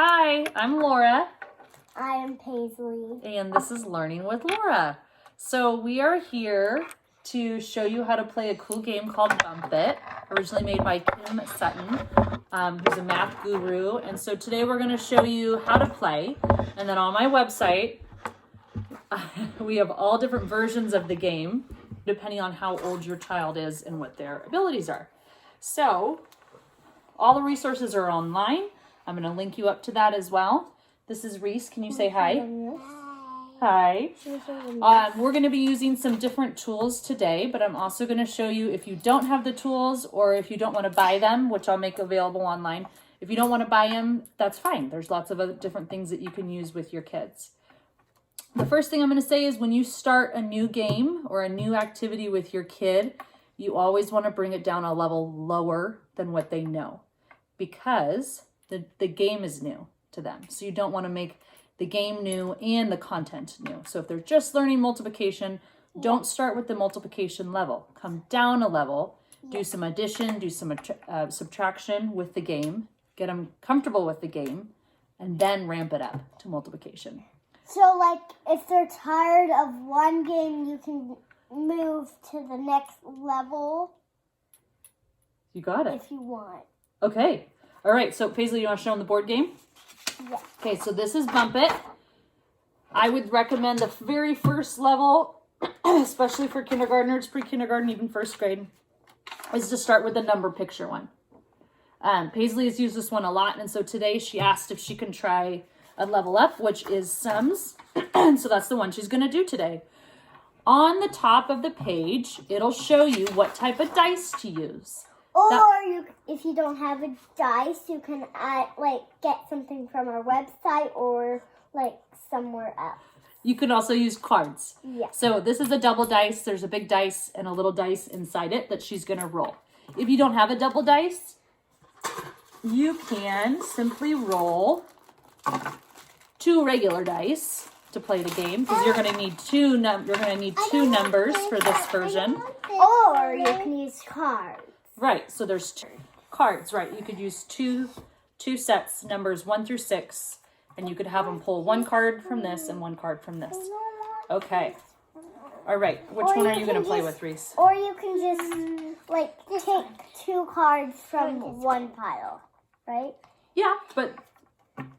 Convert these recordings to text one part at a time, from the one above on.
Hi, I'm Laura. I am Paisley. And this is Learning with Laura. So we are here to show you how to play a cool game called Bump It, originally made by Kim Sutton, who's a math guru. And so today we're going to show you how to play. And then on my website, we have all different versions of the game, depending on how old your child is and what their abilities are. So all the resources are online. I'm going to link you up to that as well. This is Reese. Can you say hi? Hi. We're going to be using some different tools today, but I'm also going to show you if you don't have the tools or if you don't want to buy them, which I'll make available online. If you don't want to buy them, that's fine. There's lots of other different things that you can use with your kids. The first thing I'm going to say is when you start a new game or a new activity with your kid, you always want to bring it down a level lower than what they know, because the game is new to them. So you don't want to make the game new and the content new. So if they're just learning multiplication, don't start with the multiplication level. Come down a level, do some addition, do some subtraction with the game, get them comfortable with the game, and then ramp it up to multiplication. So, like, if they're tired of one game, you can move to the next level. You got it. If you want. Okay. All right. So, Paisley, you want to show them the board game? Yeah. Okay, so this is Bump It. I would recommend the very first level, especially for kindergartners, pre-kindergarten, even first grade, is to start with the number picture one. Paisley has used this one a lot, and so today she asked if she can try a level up, which is sums. So that's the one she's going to do today. On the top of the page, it'll show you what type of dice to use. Or if you don't have a dice, you can get something from our website or somewhere else. You can also use cards. Yeah. So this is a double dice. There's a big dice and a little dice inside it that she's going to roll. If you don't have a double dice, you can simply roll 2 regular dice to play the game, because you're going to need two numbers for this version. Or you can use cards. Right, so there's 2 cards, right? You could use two sets, numbers 1 through 6, and you could have them pull 1 card from this and 1 card from this. Okay. All right, which one are you going to play with, Reese? Or you can just, take 2 cards from one pile, right? Yeah, but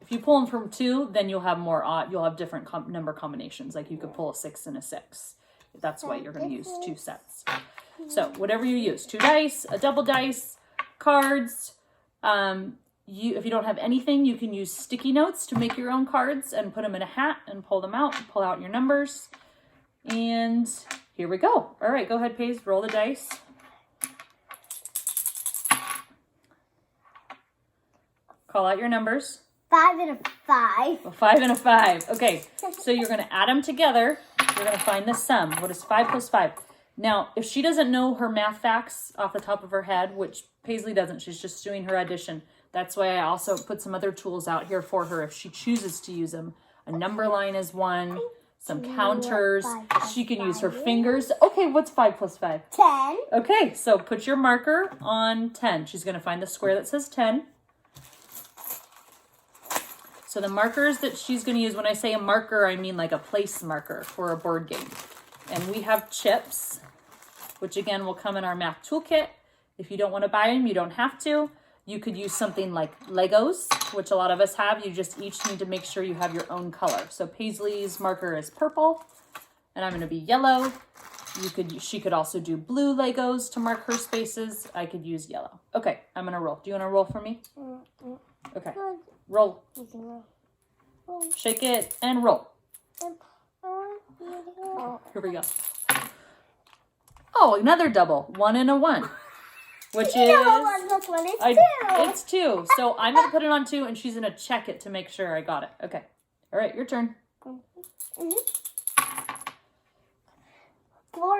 if you pull them from 2, then you'll have more you'll have different number combinations. Like you could pull a 6 and a 6. That's why you're going to use 2 sets. So whatever you use, 2 dice, a double dice, cards. If you don't have anything, you can use sticky notes to make your own cards and put them in a hat and pull them out, pull out your numbers. And here we go. All right, go ahead, Paige, roll the dice. Call out your numbers. 5 and a 5. A 5 and a 5. Okay, so you're going to add them together. You're going to find the sum. What is 5 plus 5? Now, if she doesn't know her math facts off the top of her head, which Paisley doesn't, she's just doing her addition. That's why I also put some other tools out here for her if she chooses to use them. A number line is one, some counters. She can use her fingers. Okay, what's 5 plus 5? 10. Okay, so put your marker on 10. She's going to find the square that says 10. So the markers that she's going to use, when I say a marker, I mean like a place marker for a board game. And we have chips, which again will come in our math toolkit. If you don't want to buy them, you don't have to. You could use something like Legos, which a lot of us have. You just each need to make sure you have your own color. So Paisley's marker is purple, and I'm going to be yellow. She could also do blue Legos to mark her spaces. I could use yellow. Okay, I'm going to roll. Do you want to roll for me? Okay. Roll. Shake it and roll. Here we go. Oh, another double. 1 and a 1. Which is... It's 2. So I'm going to put it on 2, and she's going to check it to make sure I got it. Okay. All right, your turn. 4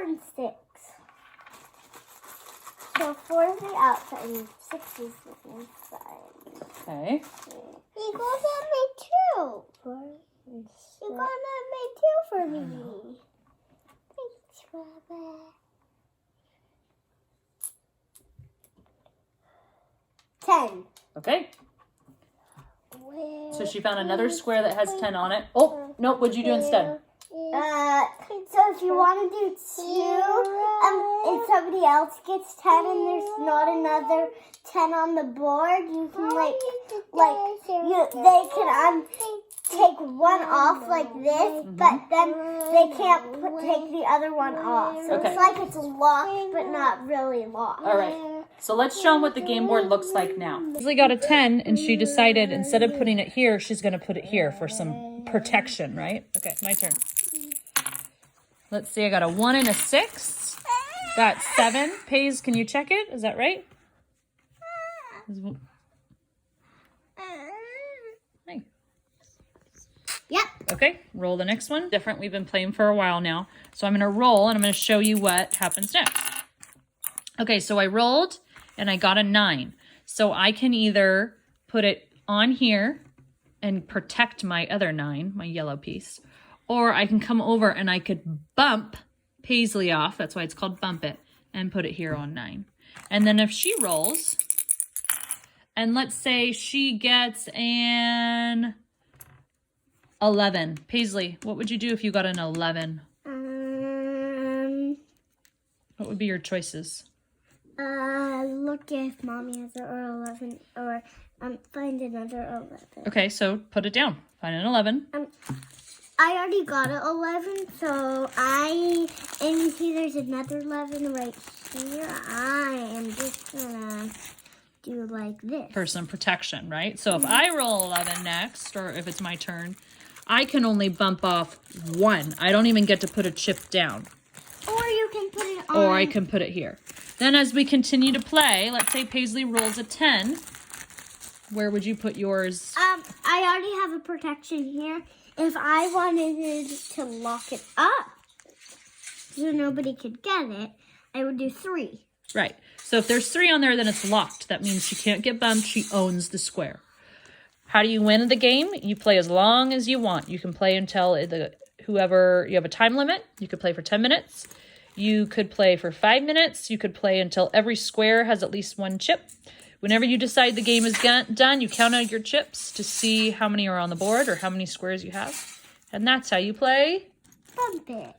and 6. So 4 is the outside and 6 is the inside. Okay. You gotta make 2. 4 and 6. You gotta make 2 for me. Thanks, Baba. 10. Okay. So she found another square that has 10 on it. Oh, nope, what'd you do instead? So if you want to do 2, and somebody else gets 10 and there's not another 10 on the board, you can they can take one off like this, but then they can't take the other one off. So Okay. it's like it's locked, but not really locked. All right. So let's show them what the game board looks like now. Leslie got a 10 and she decided instead of putting it here, she's going to put it here for some protection, right? Okay, my turn. Let's see, I got a 1 and a 6. Got 7. Paige, can you check it? Is that right? Hey. Yep. Okay, roll the next one. Different, we've been playing for a while now. So I'm going to roll and I'm going to show you what happens next. Okay, so I rolled and I got a 9. So I can either put it on here and protect my other 9, my yellow piece, or I can come over and I could bump Paisley off, that's why it's called Bump It, and put it here on 9. And then if she rolls, and let's say she gets an 11. Paisley, what would you do if you got an 11? What would be your choices? Look if mommy has an 11, or find another 11. Okay, so put it down. Find an 11. I already got an 11, so and you see there's another 11 right here. I am just gonna do like this. For some protection, right? So if I roll 11 next, or if it's my turn, I can only bump off 1. I don't even get to put a chip down. Or you can put it on. Or I can put it here. Then as we continue to play, let's say Paisley rolls a 10. Where would you put yours? I already have a protection here. If I wanted to lock it up so nobody could get it, I would do 3. Right. So if there's 3 on there, then it's locked. That means she can't get bumped. She owns the square. How do you win the game? You play as long as you want. You can play until whoever, you have a time limit. You could play for 10 minutes. You could play for 5 minutes. You could play until every square has at least 1 chip. Whenever you decide the game is done, you count out your chips to see how many are on the board or how many squares you have. And that's how you play Bump It.